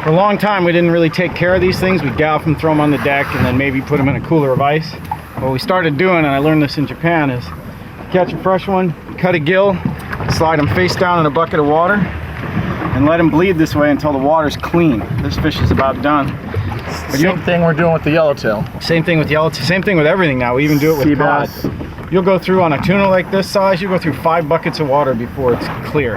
For a long time, we didn't really take care of these things. We'd gallop them, throw them on the deck, and then maybe put them in a cooler of ice. What we started doing, and I learned this in Japan, is catch a fresh one, cut a gill, slide them face down in a bucket of water, and let them bleed this way until the water's clean. This fish is about done. But Same thing we're doing with the yellowtail. Same thing with yellowtail. Same thing with everything now. We even do it with cod. You'll go through on a tuna like this size, you go through 5 buckets of water before it's clear.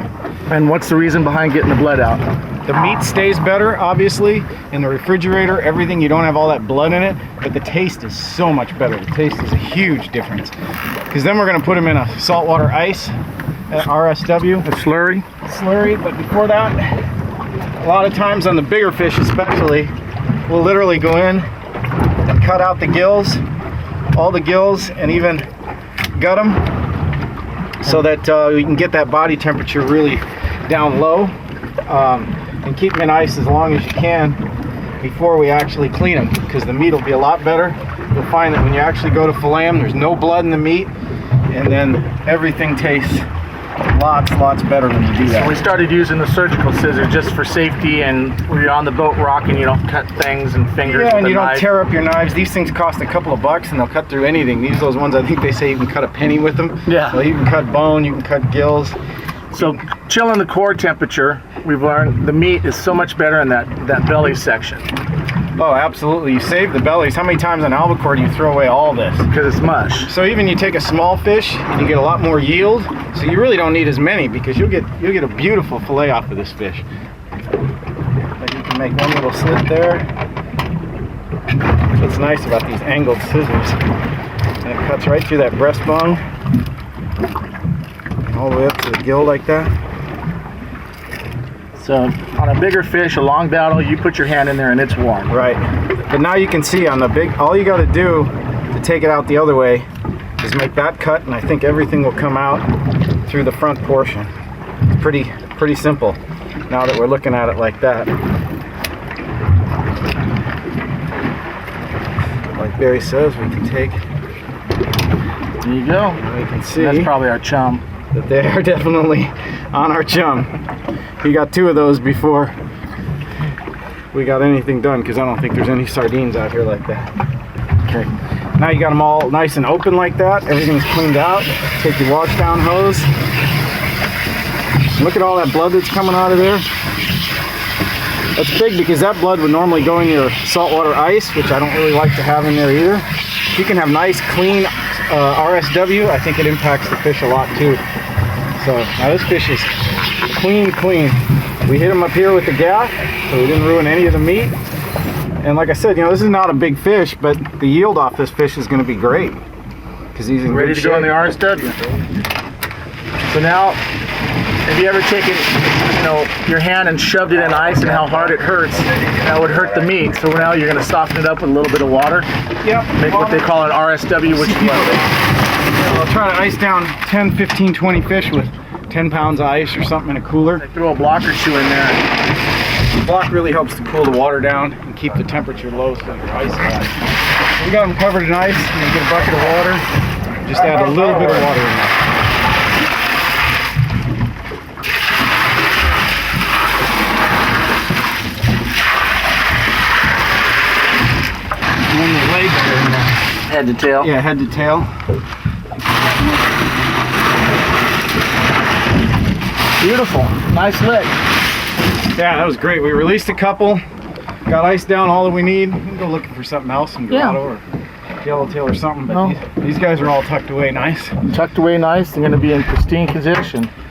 And what's the reason behind getting the blood out? The meat stays better, obviously, in the refrigerator, everything, you don't have all that blood in it, but the taste is so much better. The taste is a huge difference. Because then we're gonna put them in a saltwater ice at RSW. A slurry? Slurry, but before that, a lot of times on the bigger fish especially, we'll literally go in and cut out the gills, all the gills, and even gut them so that we can get that body temperature really down low. And keep them in ice as long as you can before we actually clean them, because the meat will be a lot better. You'll find that when you actually go to fillet them, there's no blood in the meat, and then everything tastes lots better when you do that. So we started using the surgical scissors just for safety, and when you're on the boat rocking, you don't cut things and fingers. Yeah, and you don't knife. tear up your knives. These things cost a couple of bucks, and they'll cut through anything. These are those ones I think they say you can cut a penny with them. Yeah. So you can cut bone, you can cut gills. So chilling the core temperature, we've learned the meat is so much better in that belly section. Oh, absolutely. You save the bellies. How many times on albacore do you throw away all this? Because it's mush. So even you take a small fish and you get a lot more yield. So you really don't need as many, because you'll get a beautiful fillet off of this fish. But you can make one little slit there. What's nice about these angled scissors, and it cuts right through that breastbone, all the way up to the gill like that. So on a bigger fish, a long battle, you put your hand in there and it's warm. Right. But now you can see on the big, all you got to do to take it out the other way is make that cut, and I think everything will come out through the front portion. It's pretty simple now that we're looking at it like that. Like Barry says, we can take. There you go. We can see. That's probably our chum. That they are definitely on our chum. We got 2 of those before we got anything done, because I don't think there's any sardines out here like that. Okay, now you got them all nice and open like that. Everything's cleaned out. Take your wash down hose. Look at all that blood that's coming out of there. That's big, because that blood would normally go in your saltwater ice, which I don't really like to have in there either. If you can have nice, clean RSW, I think it impacts the fish a lot too. So now this fish is clean. We hit him up here with the gaff, so we didn't ruin any of the meat. And like I said, you know, this is not a big fish, but the yield off this fish is going to be great, because he's in Ready good to go in the shape. RSW. So now, have you ever taken, you know, your hand and shoved it in ice, and how hard it hurts? That would hurt the meat. So now you're going to soften it up with a little bit of water. Yep. Make what they call an RSW, which is what? I'll try to ice down 10, 15, 20 fish with 10 pounds of ice or something in a cooler. They throw a block or 2 in there. The block really helps to cool the water down and keep the temperature low so your ice flies. We got them covered in ice, and you get a bucket of water. Just add a little bit of water in there. And then the legs are in there. Head to tail. Yeah, head to tail. Beautiful. Nice lick. Yeah, that was great. We released a couple, got ice down all that we need. We can go looking for something else, some dorado or yellowtail or something. But these guys are all tucked away nice. Tucked away nice. They're going to be in pristine condition.